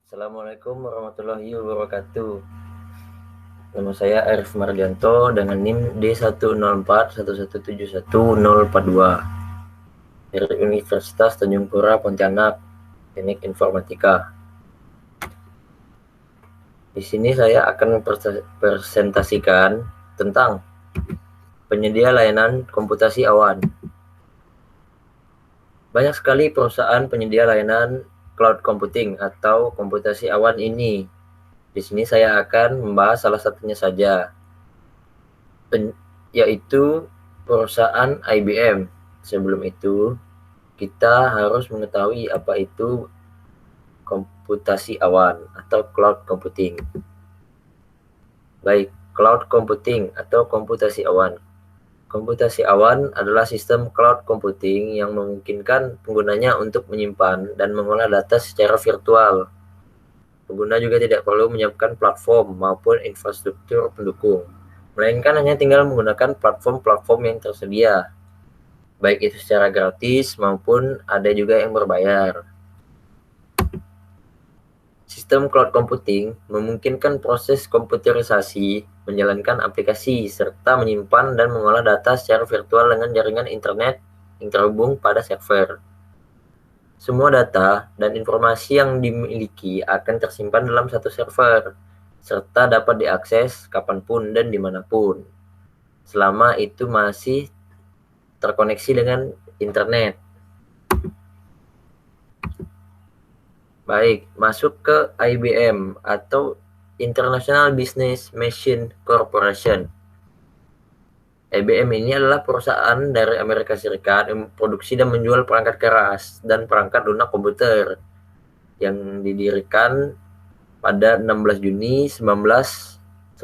Assalamualaikum warahmatullahi wabarakatuh. Nama saya Arif Mardianto dengan NIM D10411711042 dari Universitas Tanjung Pura Pontianak, Teknik Informatika. Di sini saya akan presentasikan tentang penyedia layanan komputasi awan. Banyak sekali perusahaan penyedia layanan cloud computing atau komputasi awan ini. Di sini saya akan membahas salah satunya saja, yaitu perusahaan IBM. Sebelum itu, kita harus mengetahui apa itu komputasi awan atau cloud computing. Baik, cloud computing atau komputasi awan. Komputasi awan adalah sistem cloud computing yang memungkinkan penggunanya untuk menyimpan dan mengolah data secara virtual. Pengguna juga tidak perlu menyiapkan platform maupun infrastruktur pendukung, melainkan hanya tinggal menggunakan platform-platform yang tersedia, baik itu secara gratis maupun ada juga yang berbayar. Sistem cloud computing memungkinkan proses komputerisasi, menjalankan aplikasi, serta menyimpan dan mengolah data secara virtual dengan jaringan internet yang terhubung pada server. Semua data dan informasi yang dimiliki akan tersimpan dalam satu server, serta dapat diakses kapanpun dan dimanapun, selama itu masih terkoneksi dengan internet. Baik, masuk ke IBM atau International Business Machine Corporation. IBM ini adalah perusahaan dari Amerika Serikat yang memproduksi dan menjual perangkat keras dan perangkat lunak komputer yang didirikan pada 16 Juni 1911,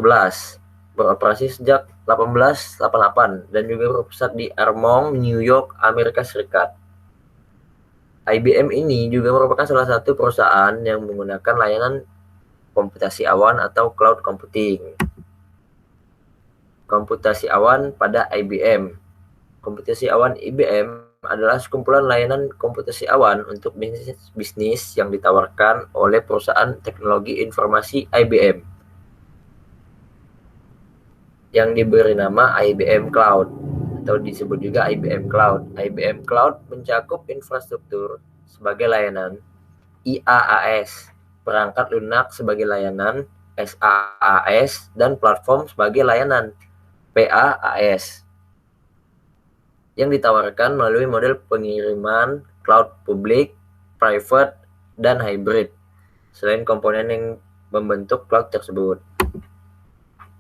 beroperasi sejak 1888 dan juga berpusat di Armonk, New York, Amerika Serikat. IBM ini juga merupakan salah satu perusahaan yang menggunakan layanan komputasi awan atau cloud computing. Komputasi awan pada IBM. Komputasi awan IBM adalah sekumpulan layanan komputasi awan untuk bisnis yang ditawarkan oleh perusahaan teknologi informasi IBM yang diberi nama IBM Cloud atau disebut juga IBM Cloud. IBM Cloud mencakup infrastruktur sebagai layanan, IaaS, perangkat lunak sebagai layanan, SaaS, dan platform sebagai layanan, PaaS, yang ditawarkan melalui model pengiriman cloud publik, private, dan hybrid, selain komponen yang membentuk cloud tersebut.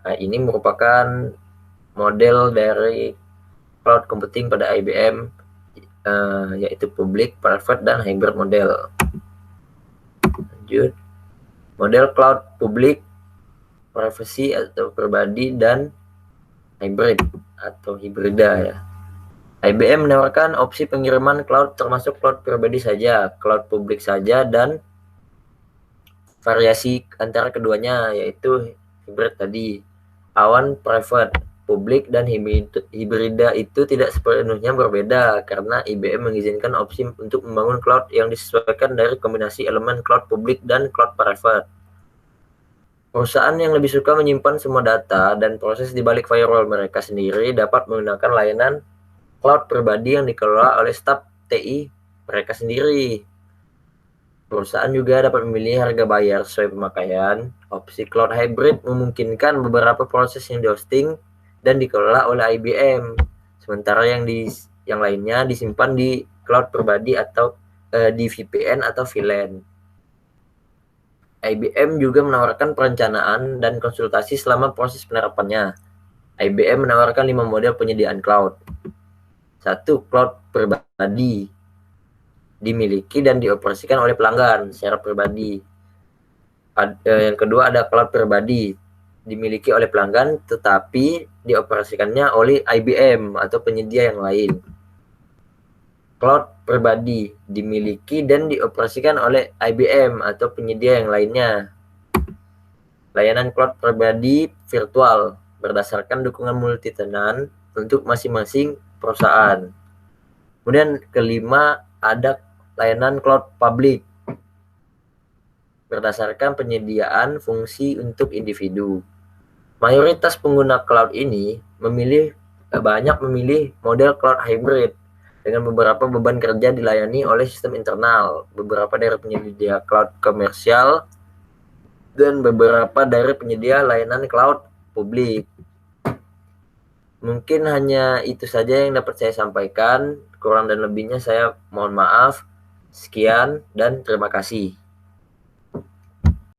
Nah, ini merupakan model dari cloud computing pada IBM, yaitu public, private, dan hybrid model. Lanjut, model cloud public, privacy atau pribadi, dan hybrid atau hibrida ya. IBM menawarkan opsi pengiriman cloud termasuk cloud pribadi saja, cloud publik saja, dan variasi antara keduanya yaitu hybrid tadi. Awan private, publik, dan hibrida itu tidak sepenuhnya berbeda karena IBM mengizinkan opsi untuk membangun cloud yang disesuaikan dari kombinasi elemen cloud publik dan cloud private. Perusahaan yang lebih suka menyimpan semua data dan proses di balik firewall mereka sendiri dapat menggunakan layanan cloud pribadi yang dikelola oleh staf TI mereka sendiri. Perusahaan juga dapat memilih harga bayar sesuai pemakaian. Opsi cloud hybrid memungkinkan beberapa proses yang di-hosting dan dikelola oleh IBM, sementara yang lainnya disimpan di cloud pribadi atau di VPN atau VLAN. IBM juga menawarkan perencanaan dan konsultasi selama proses penerapannya. IBM menawarkan 5 model penyediaan cloud. 1. Cloud pribadi, dimiliki dan dioperasikan oleh pelanggan secara pribadi. Yang kedua ada cloud pribadi, dimiliki oleh pelanggan tetapi dioperasikannya oleh IBM atau penyedia yang lain. Cloud pribadi, dimiliki dan dioperasikan oleh IBM atau penyedia yang lainnya. Layanan cloud pribadi virtual berdasarkan dukungan multi-tenant untuk masing-masing perusahaan. Kemudian kelima ada layanan cloud public. berdasarkan penyediaan fungsi untuk individu. Mayoritas pengguna cloud ini banyak memilih model cloud hybrid dengan beberapa beban kerja dilayani oleh sistem internal, beberapa dari penyedia cloud komersial, dan beberapa dari penyedia layanan cloud publik. Mungkin hanya itu saja yang dapat saya sampaikan. Kurang dan lebihnya saya mohon maaf. Sekian dan terima kasih.